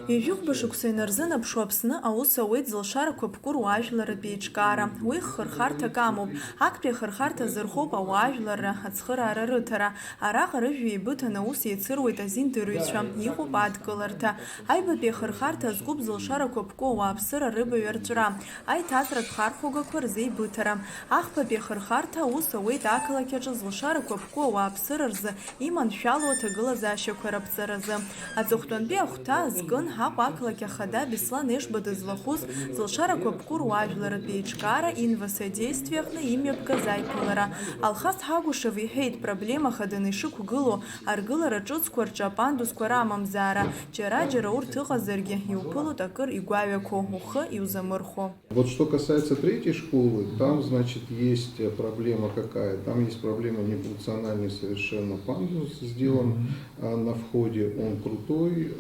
Ижәыхәба шықәса инарзынаԥшу Аԥсны аус ауеит зылшарақәа ԥкәыру ажәларратә еиҿкаара. Уи хырхарҭак амоуп. Актәи ахырхарҭа азырхоуп ауаажәларра, ацхыраара рыҭара. Араҟа рыжәҩа еибыҭан аус еицыруеит азиндыруаҩцәа, иҟоуп адкыларҭа. Аҩбатәи ахырхарҭа азкуп зылшарақәа ԥку ауааԥсыра рыбаҩ арҵәра, аиҭаҵратә хархәагақәа рзеибыҭара. Ахԥатәи ахырхарҭа аус ауеит ақалақь аҿы зылшарақәа ԥку ауааԥсыра рзы иманшәалоу аҭагылазаашьақәа раԥҵаразы. Аҵыхәтәантәи ахәҭа азкын Аҟәа ақалақь ахада Беслан Ешба дызлахәыз зылшарақәа ԥкәыру ажәларратә еиҿкаара инвасодействиаҟны имҩаԥгаз аиԥылара. Алхас Ҳагәышев иҳәеит, проблема хаданы ишықәгылоу аргылара ҿыцқәа рҿы апандусқәа рамамзаара. Џьара-џьара урҭ ыҟазаргьы иуԥылоит акыр игәаҩақәо, ухы иузамырхәо. Вот что касается третьей школы, там, значит, есть проблема какая? Там есть проблема нефункциональный совершенно пандус сделан на входе, он крутой,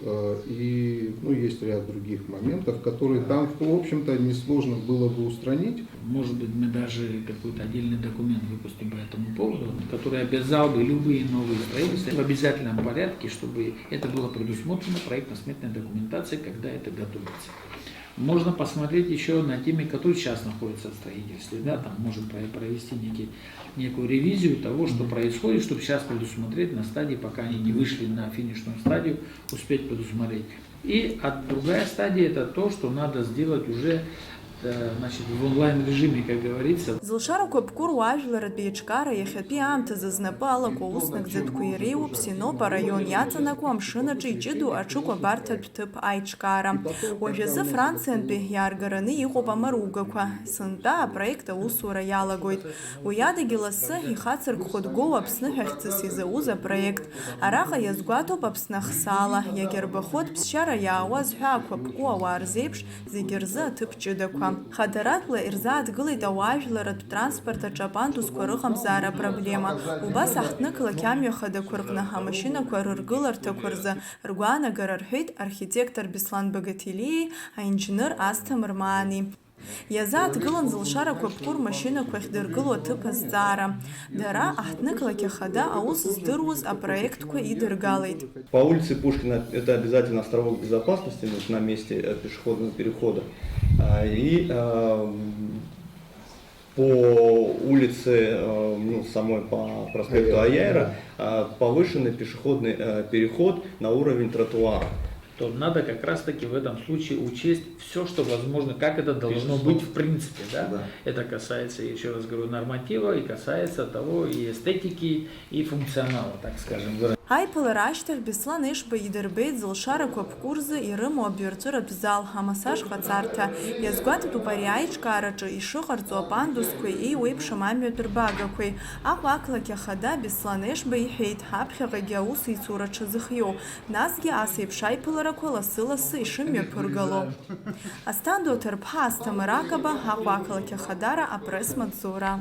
и есть ряд других моментов, которые там, в общем-то, несложно было бы устранить. Может быть, мы даже какой-то отдельный документ выпустим по этому поводу, который обязал бы любые новые строительства в обязательном порядке, чтобы это было предусмотрено проектно-сметной документацией, когда это готовится. Можно посмотреть еще на теме, которые сейчас находятся в строительстве. Да, там можем провести некую ревизию того, что происходит, чтобы сейчас предусмотреть на стадии, пока они не вышли на финишную стадию, успеть предусмотреть. И другая стадия – это то, что надо сделать уже в онлайн-режиме, как говорится. Зылшарақәа ԥкәыру ажәларратә еиҿкаара иахьатәи аамҭазы знапы алаку аус нагӡатәқәа иреиуоуп Синопа араион иаҵанакуа амшынаҿы иҷыду аҽыкәабарҭатә ҭыԥ аиҿкаара. Уажәазы Франциантәи иааргараны иҟоуп амаругақәа. Сынтәа апроект аусура иалагоит. Уи адагьы лассы ихацыркәкәа дгоу Аԥсны ҳәахьҵас изауз апроект. Араҟа иазгәаҭоуп Аԥсны ахсаала, иагьарбахоит ԥсшьара иаауаз ҳәаақәа ԥку ауаа рзеиԥш зегьы рзы аҭыԥ ҷыдақәа. Хадаратәла ирзааҭгылеит ауаажәларратә транспорт аҿы апандусқәа рыҟамзаара апроблема. Убас аҳҭнықалақь амҩа хадақәа рҟны амашьынақәа рыргыларҭақәа рзы ргәаанагара рҳәеит архитектор Беслан Багаҭелиеи, аинженер Асҭамыр Маани. Иазааҭгылан зылшарақәа ԥкәыр машьынақәа ахьдыргыло аҭыԥ азҵаара. Дара аҳҭнықалақь ахада аус здыруаз апроектқәа идыргалеит. По улице Пушкина это обязательно островок безопасности на месте пешеходного перехода. И по улице, самой по проспекту Аяйра, повышенный пешеходный переход на уровень тротуара. То надо как раз таки в этом случае учесть все, что возможно, как это должно быть в принципе. Да? Да. Это касается, еще раз говорю, норматива, и касается того и эстетики, и функционала, так скажем. Аиԥылара ашьҭахь Беслан Ешба идырбеит зылшарақәа ԥку рзы ирымоу абиуарҵәыратә зал, амассаж ҟаҵарҭа. Иазгәаҭатәуп ари аиҿкаараҿы ишыҟарҵо апандусқәеи еиуеиԥшым амҩатә рбагақәеи. Аҟәа ақалақь ахада Беслан Ешба иҳәеит, ҳаԥхьаҟагьы аусеицура ҽазыхиоу, насгьы ас еиԥш аиԥыларақәа лассы-лассы ишымҩаԥыргало. Асҭандоу Ҭырԥҳа, Асҭамыр Акаба, Аҟәа ақалақь ахадара апресс-маҵзура.